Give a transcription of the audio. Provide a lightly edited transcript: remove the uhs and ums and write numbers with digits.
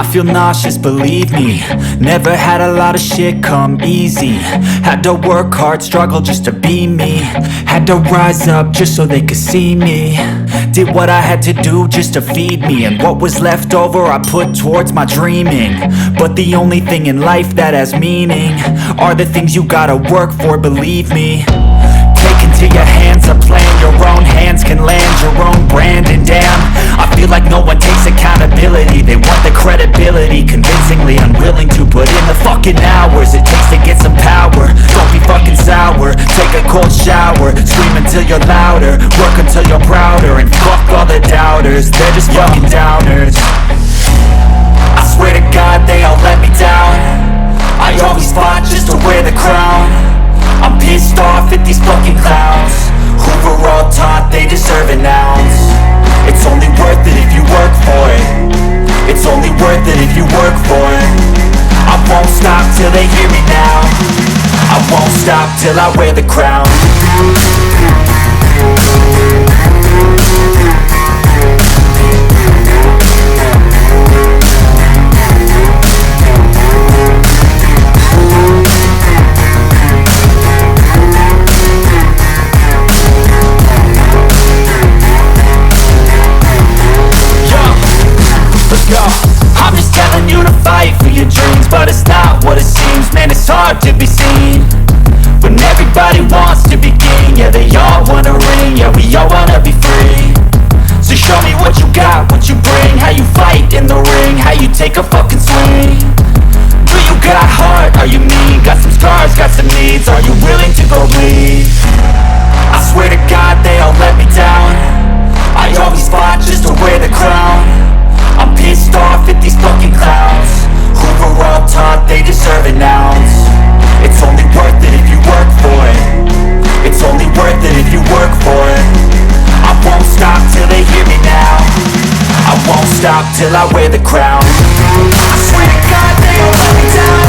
feel nauseous, believe me. Never had a lot of shit come easy. Had to work hard, struggle just to be me. Had to rise up just so they could see me. Did what I had to do just to feed me, and what was left over I put towards my dreaming. But the only thing in life that has meaning are the things you gotta work for, believe me. Take into your hands a plan, your own hands can land your own brand. And damn, I feel like no one takes accountability. They want the credibility, convincingly unwilling to put in the fucking hours it takes to get some power. Don't be fucking sour, take a cold shower, scream until you're louder, work until you're prouder, and fuck all the doubters, they're just fucking downers. I swear to God they all let me down. I always fought just to wear the crown. I'm pissed off at these fucking clowns who were all taught they deserve an ounce. It's only worth it if you work for it. It's only worth it if you work for it. I won't stop till they hear me now. I won't stop till I wear the crown. I'm just telling you to fight for your dreams, but it's not what it seems. Man, it's hard to be seen when everybody wants to be king. Yeah, they all wanna ring, yeah, we all wanna be free. So show me what you got, what you bring, how you fight in the ring, how you take a fucking swing. Do you got heart, are you mean? Got some scars, got some needs, are you willing to go bleed? I swear to God they all let me down. I always fought just to wear the crown. I'm pissed off at these fucking clowns who were all taught they deserve an ounce. It's only worth it if you work for it. It's only worth it if you work for it. I won't stop till they hear me now. I won't stop till I wear the crown. I swear to God they all let me down.